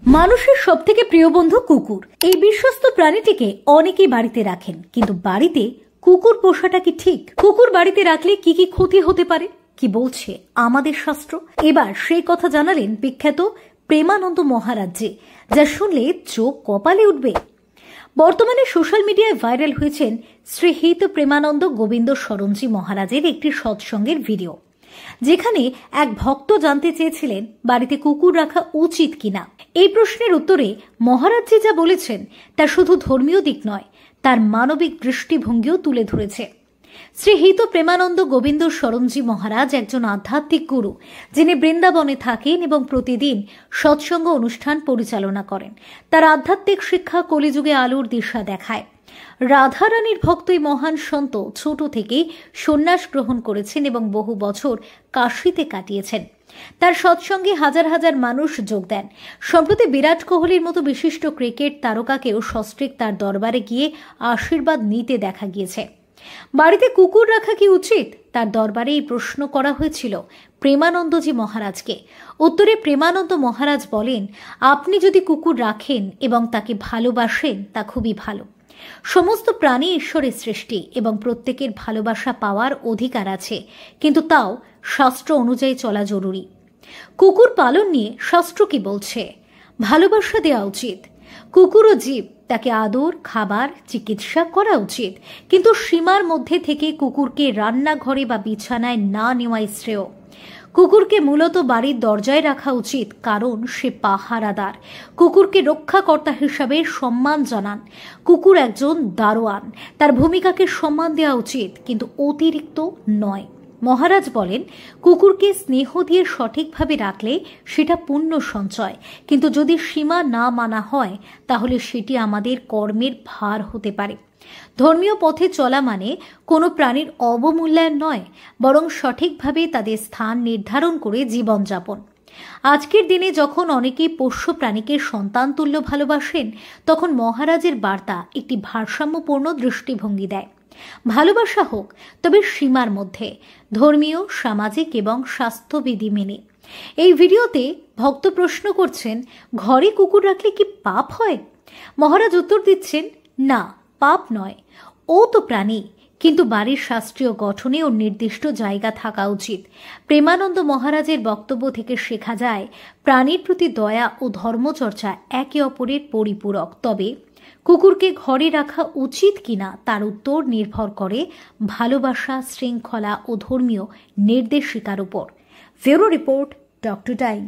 মানুষের সবথেকে প্রিয় বন্ধু কুকুর। এই বিশ্বস্ত প্রাণীটিকে অনেকেই বাড়িতে রাখেন, কিন্তু বাড়িতে কুকুর পোষাটা কি ঠিক? কুকুর বাড়িতে রাখলে কি কি ক্ষতি হতে পারে, কি বলছে আমাদের শাস্ত্র? এবার সেই কথা জানালেন বিখ্যাত প্রেমানন্দ মহারাজজি, যা শুনলে চোখ কপালে উঠবে। বর্তমানে সোশ্যাল মিডিয়ায় ভাইরাল হয়েছেন শ্রী হিত প্রেমানন্দ গোবিন্দ শরণজি মহারাজের একটি সৎসঙ্গের ভিডিও, যেখানে এক ভক্ত জানতে চেয়েছিলেন বাড়িতে কুকুর রাখা উচিত কিনা। এই প্রশ্নের উত্তরে মহারাজজি যা বলেছেন তা শুধু ধর্মীয় দিক নয়, তার মানবিক দৃষ্টিভঙ্গিও তুলে ধরেছে। শ্রী হিত প্রেমানন্দ গোবিন্দ শরণজি মহারাজ একজন আধ্যাত্মিক গুরু, যিনি বৃন্দাবনে থাকেন এবং প্রতিদিন সৎসঙ্গ অনুষ্ঠান পরিচালনা করেন। তার আধ্যাত্মিক শিক্ষা কলিযুগে আলোর দিশা দেখায়। রাধারানীর ভক্ত এই মহান সন্ত ছোট থেকেই সন্ন্যাস গ্রহণ করেছেন এবং বহু বছর কাশীতে কাটিয়েছেন। তার সৎসঙ্গে হাজার হাজার মানুষ যোগ দেন। সম্প্রতি বিরাট কোহলির মতো বিশিষ্ট ক্রিকেট তারকাকেও সস্ত্রীক তার দরবারে গিয়ে আশীর্বাদ নিতে দেখা গিয়েছে। বাড়িতে কুকুর রাখা কি উচিত? তার দরবারে এই প্রশ্ন করা হয়েছিল প্রেমানন্দজি মহারাজকে। উত্তরে প্রেমানন্দ মহারাজ বলেন, আপনি যদি কুকুর রাখেন এবং তাকে ভালোবাসেন তা খুবই ভালো। সমস্ত প্রাণী ঈশ্বরের সৃষ্টি এবং প্রত্যেকের ভালোবাসা পাওয়ার অধিকার আছে, কিন্তু তাও শাস্ত্র অনুযায়ী চলা জরুরি। কুকুর পালন নিয়ে শাস্ত্র কি বলছে? ভালোবাসা দেওয়া উচিত। কুকুর ও জীব, তাকে আদর, খাবার, চিকিৎসা করা উচিত, কিন্তু সীমার মধ্যে থেকে কুকুরকে রান্নাঘরে বা বিছানায় না নেওয়াই শ্রেয়। কুকুরকে মূলত বাড়ির দরজায় রাখা উচিত, কারণ সে পাহারাদার। কুকুরকে রক্ষাকর্তা হিসাবে সম্মান জানান। কুকুর একজন দারোয়ান, তার ভূমিকাকে সম্মান দেওয়া উচিত, কিন্তু অতিরিক্ত নয়। মহারাজ বলেন, কুকুরকে স্নেহ দিয়ে সঠিকভাবে রাখলে সেটা পুণ্য সঞ্চয়, কিন্তু যদি সীমা না মানা হয় তাহলে সেটি আমাদের কর্মের ভার হতে পারে। ধর্মীয় পথে চলা মানে কোনো প্রাণীর অবমূল্যায়ন নয়, বরং সঠিকভাবে তাদের স্থান নির্ধারণ করে জীবনযাপন। আজকের দিনে যখন অনেকেই পোষ্য প্রাণীকে সন্তান তুল্য ভালোবাসেন, তখন মহারাজের বার্তা একটি ভারসাম্যপূর্ণ দৃষ্টিভঙ্গি দেয়। ভালোবাসা হোক, তবে সীমার মধ্যে, ধর্মীয়, সামাজিক এবং স্বাস্থ্যবিধি মেনে। এই ভিডিওতে ভক্ত প্রশ্ন করছেন, ঘরে কুকুর রাখলে কি পাপ হয়? মহারাজ উত্তর দিচ্ছেন, না, পাপ নয়। ও তো প্রাণী, কিন্তু বাড়ির শাস্ত্রীয় গঠনে ওর নির্দিষ্ট জায়গা থাকা উচিত। প্রেমানন্দ মহারাজের বক্তব্য থেকে শেখা যায়, প্রাণীর প্রতি দয়া ও ধর্মচর্চা একে অপরের পরিপূরক। তবে কুকুরকে ঘরে রাখা উচিত কিনা তার উত্তর নির্ভর করে ভালোবাসা, শৃঙ্খলা ও ধর্মীয় নির্দেশিকার উপর। Bureau report, doctor time.